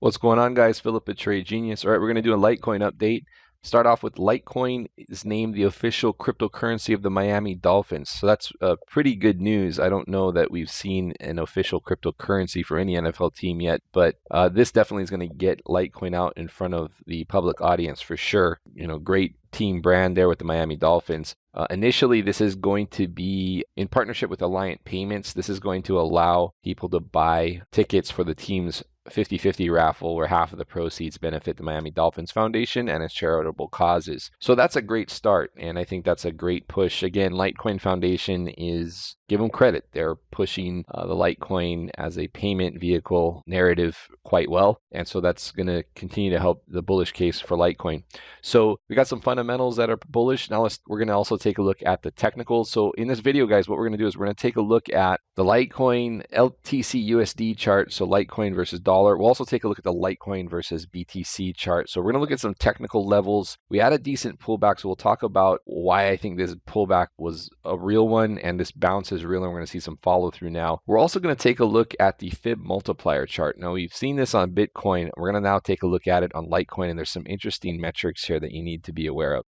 What's going on, guys? Philip at Trade Genius. All right, we're going to do a Litecoin update. Start off with Litecoin is named the official cryptocurrency of the Miami Dolphins. So that's pretty good news. I don't know that we've seen an official cryptocurrency for any NFL team yet, but this definitely is going to get Litecoin out in front of the public audience for sure. You know, great team brand there with the Miami Dolphins. Initially, this is going to be in partnership with Alliant Payments. This is going to allow people to buy tickets for the team's 50-50 raffle where half of the proceeds benefit the Miami Dolphins Foundation and its charitable causes. So that's a great start, and I think that's a great push. Again, Litecoin Foundation is, give them credit, they're pushing the Litecoin as a payment vehicle narrative quite well, and so that's going to continue to help the bullish case for Litecoin. So we got some fundamentals that are bullish. Now we're going to also take a look at the technicals. So in this video, guys, what we're going to do is we're going to take a look at the Litecoin LTC USD chart, so Litecoin versus dollar. We'll also take a look at the Litecoin versus BTC chart. So we're going to look at some technical levels. We had a decent pullback, so we'll talk about why I think this pullback was a real one and this bounce is real, and we're going to see some follow through now. We're also going to take a look at the Fib multiplier chart. Now we've seen this on Bitcoin. We're going to now take a look at it on Litecoin, and there's some interesting metrics here that you need to be aware of.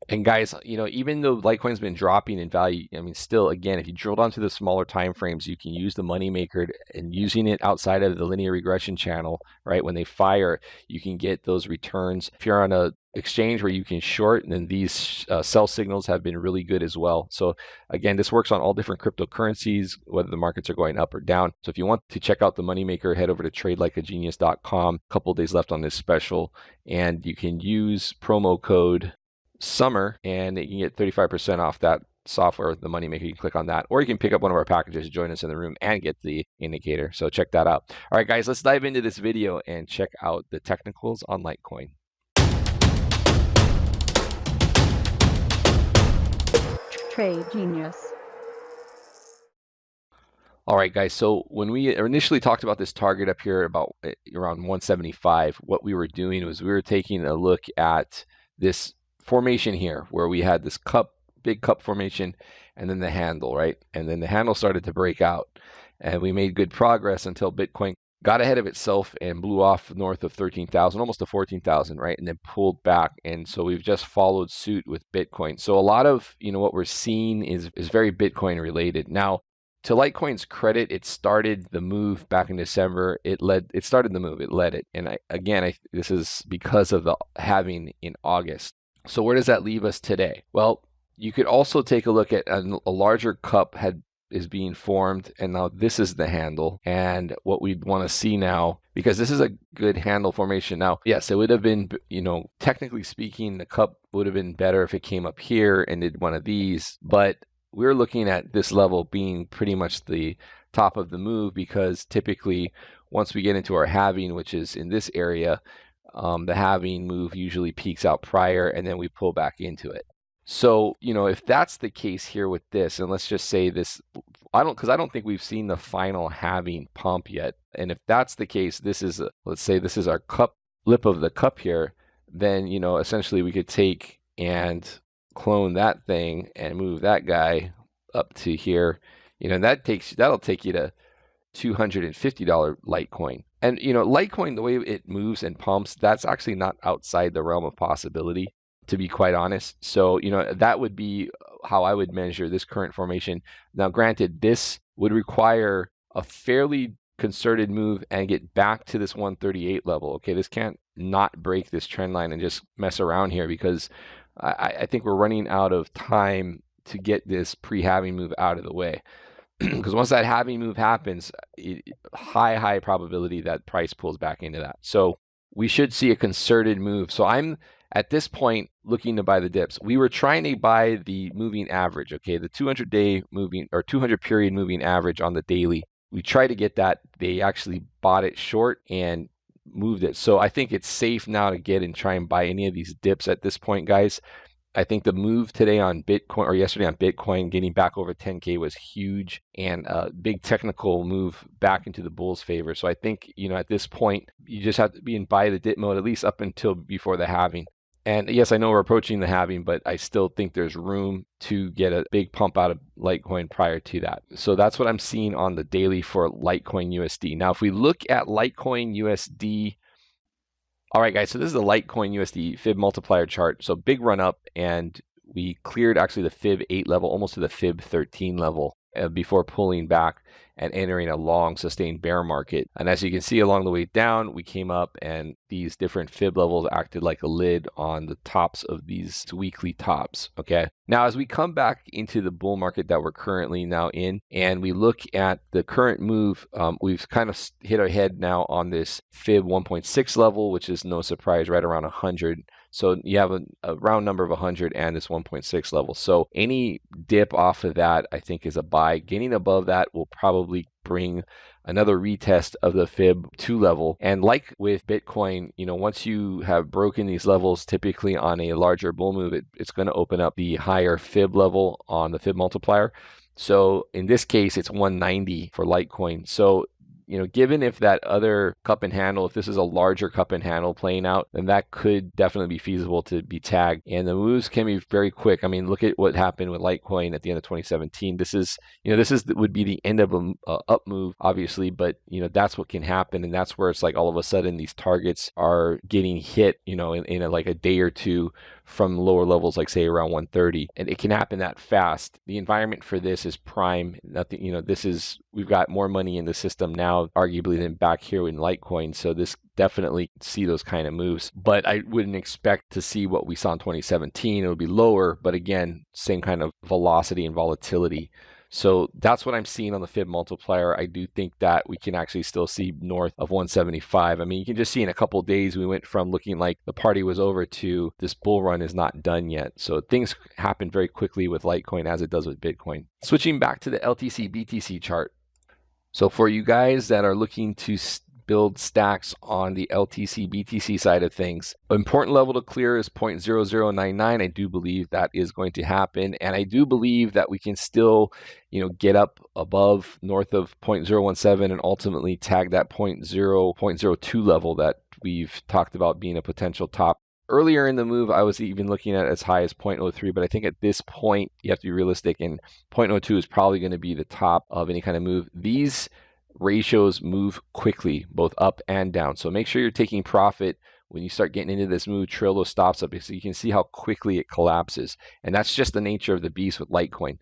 And guys, you know, even though Litecoin's been dropping in value, I mean, still, again, if you drill down to the smaller time frames, you can use the moneymaker, and using it outside of the linear regression channel, right? When they fire, you can get those returns. If you're on a exchange where you can short, and then these sell signals have been really good as well. So again, this works on all different cryptocurrencies, whether the markets are going up or down. So if you want to check out the moneymaker, head over to tradelikeagenius.com. A couple of days left on this special, and you can use promo code summer and you can get 35% off that software, the moneymaker. You can click on that, or you can pick up one of our packages, join us in the room, and get the indicator. So check that out. All right, guys, let's dive into this video and check out the technicals on Litecoin. Trade Genius. All right, guys, so when we initially talked about this target up here about around 175, what we were doing was we were taking a look at this formation here where we had this big cup formation, and then the handle, right? And then the handle started to break out, and we made good progress until Bitcoin got ahead of itself and blew off north of 13,000, almost to 14,000, right? And then pulled back. And so we've just followed suit with Bitcoin. So a lot of, you know, what we're seeing is very Bitcoin related. Now, to Litecoin's credit, it started the move back in December. It started the move, it led it. And this is because of the halving in August. So where does that leave us today? Well, you could also take a look at a larger cup is being formed, and now this is the handle. And what we'd want to see now, because this is a good handle formation. Now, yes, it would have been, you know, technically speaking, the cup would have been better if it came up here and did one of these, but we're looking at this level being pretty much the top of the move, because typically once we get into our halving, which is in this area, the halving move usually peaks out prior, and then we pull back into it. So, you know, if that's the case here with this, and let's just say this, I don't think we've seen the final halving pump yet. And if that's the case, let's say this is our lip of the cup here, then, you know, essentially we could take and clone that thing and move that guy up to here, you know, and that'll take you to $250 Litecoin. And, you know, Litecoin, the way it moves and pumps, that's actually not outside the realm of possibility, to be quite honest. So, you know, that would be how I would measure this current formation. Now, granted, this would require a fairly concerted move and get back to this 138 level. Okay, this can't not break this trend line and just mess around here, because I think we're running out of time to get this pre-halving move out of the way. Because once that halving move happens, high probability that price pulls back into that. So we should see a concerted move. So I'm at this point looking to buy the dips. We were trying to buy the moving average, okay, the 200-day moving or 200-period moving average on the daily. We tried to get that. They actually bought it short and moved it. So I think it's safe now to get and try and buy any of these dips at this point, guys. I think the move today on Bitcoin, or yesterday on Bitcoin, getting back over 10K was huge, and a big technical move back into the bulls' favor. So I think, you know, at this point, you just have to be in buy the dip mode, at least up until before the halving. And yes, I know we're approaching the halving, but I still think there's room to get a big pump out of Litecoin prior to that. So that's what I'm seeing on the daily for Litecoin USD. Now, if we look at Litecoin USD All right, guys, so this is the Litecoin USD Fib multiplier chart. So big run up, and we cleared actually the Fib 8 level, almost to the Fib 13 level before pulling back and entering a long sustained bear market. And as you can see along the way down, we came up and these different Fib levels acted like a lid on the tops of these weekly tops, okay? Now, as we come back into the bull market that we're currently now in, and we look at the current move, we've kind of hit our head now on this Fib 1.6 level, which is no surprise, right around 100. So you have a round number of 100 and this 1.6 level. So any dip off of that, I think, is a buy. Getting above that will probably bring another retest of the Fib 2 level. And like with Bitcoin, once you have broken these levels, typically on a larger bull move, it's going to open up the higher Fib level on the Fib multiplier. So in this case, it's 190 for Litecoin. So given if that other cup and handle, if this is a larger cup and handle playing out, then that could definitely be feasible to be tagged. And the moves can be very quick. I mean, look at what happened with Litecoin at the end of 2017. This would be the end of a up move, obviously, but that's what can happen, and that's where it's like all of a sudden these targets are getting hit, in like a day or two from lower levels, like say around 130, and it can happen that fast. The environment for this is prime. Nothing, we've got more money in the system now, arguably, than back here in Litecoin. So this definitely see those kind of moves, but I wouldn't expect to see what we saw in 2017. It would be lower, but again, same kind of velocity and volatility. So that's what I'm seeing on the Fib multiplier. I do think that we can actually still see north of 175. I mean, you can just see in a couple of days, we went from looking like the party was over to this bull run is not done yet. So things happen very quickly with Litecoin as it does with Bitcoin. Switching back to the LTC BTC chart. So for you guys that are looking to build stacks on the LTC BTC side of things, an important level to clear is 0.0099. I do believe that is going to happen, and I do believe that we can still get up above north of 0.017 and ultimately tag that 0.02 level that we've talked about being a potential top. Earlier in the move, I was even looking at as high as 0.03, but I think at this point you have to be realistic, and 0.02 is probably going to be the top of any kind of move. These ratios move quickly, both up and down. So make sure you're taking profit when you start getting into this move. Trail those stops up so you can see how quickly it collapses. And that's just the nature of the beast with Litecoin.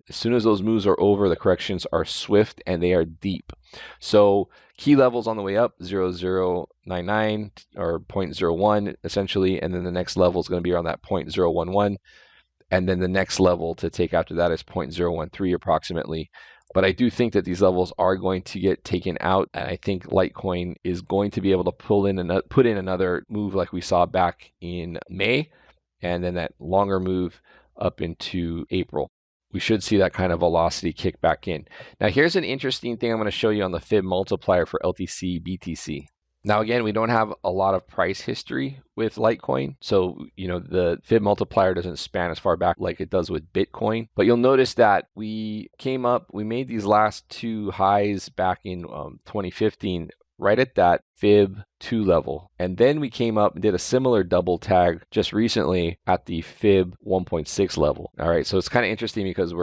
As soon as those moves are over, the corrections are swift and they are deep. So key levels on the way up, 0.0099 or 0.01 essentially. And then the next level is going to be around that 0.011. And then the next level to take after that is 0.013 approximately. But I do think that these levels are going to get taken out. And I think Litecoin is going to be able to put in another move like we saw back in May, and then that longer move up into April. We should see that kind of velocity kick back in. Now, here's an interesting thing I'm going to show you on the Fib multiplier for LTC BTC. Now, again, we don't have a lot of price history with Litecoin. So, the Fib multiplier doesn't span as far back like it does with Bitcoin. But you'll notice that we made these last two highs back in 2015, right at that Fib 2 level. And then we came up and did a similar double tag just recently at the Fib 1.6 level. All right. So it's kind of interesting because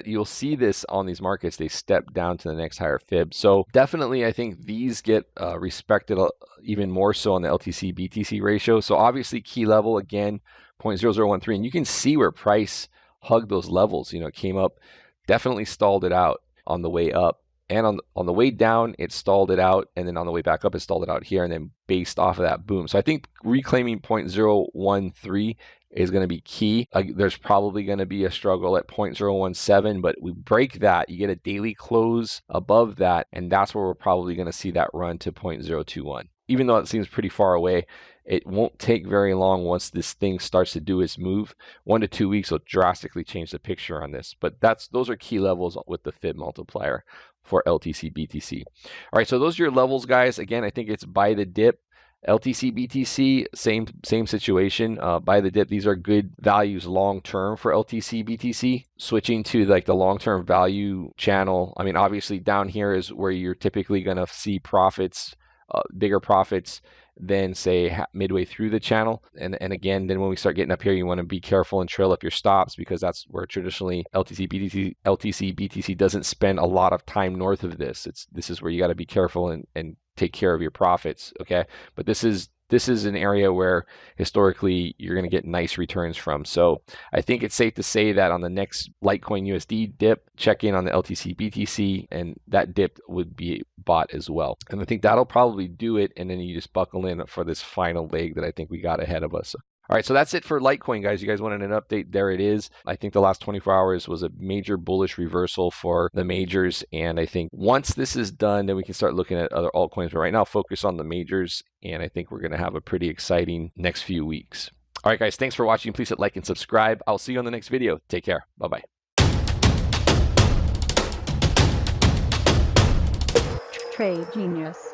you'll see this on these markets, they step down to the next higher Fib. So definitely, I think these get respected even more so on the LTC BTC ratio. So obviously key level, again, 0.0013, and you can see where price hugged those levels. It came up, definitely stalled it out on the way up. And on the way down, it stalled it out. And then on the way back up, it stalled it out here. And then based off of that, boom. So I think reclaiming 0.013 is going to be key. There's probably going to be a struggle at 0.017, but we break that. You get a daily close above that. And that's where we're probably going to see that run to 0.021. Even though it seems pretty far away, it won't take very long once this thing starts to do its move. 1 to 2 weeks will drastically change the picture on this. But those are key levels with the Fib multiplier for LTC BTC. All right, so those are your levels, guys. Again, I think it's buy the dip. LTC BTC, same situation. Buy the dip. These are good values long term for LTC BTC. Switching to like the long term value channel. I mean, obviously down here is where you're typically going to see profits, bigger profits than say midway through the channel. And again, then when we start getting up here, you want to be careful and trail up your stops, because that's where traditionally LTC BTC doesn't spend a lot of time north of this. This is where you got to be careful and take care of your profits. Okay, but this is an area where historically you're going to get nice returns from. So I think it's safe to say that on the next Litecoin USD dip, check in on the LTC BTC, and that dip would be bought as well. And I think that'll probably do it. And then you just buckle in for this final leg that I think we got ahead of us. All right, so that's it for Litecoin, guys. You guys wanted an update? There it is. I think the last 24 hours was a major bullish reversal for the majors. And I think once this is done, then we can start looking at other altcoins. But right now, focus on the majors. And I think we're going to have a pretty exciting next few weeks. All right, guys, thanks for watching. Please hit like and subscribe. I'll see you on the next video. Take care. Bye-bye. Trade Genius.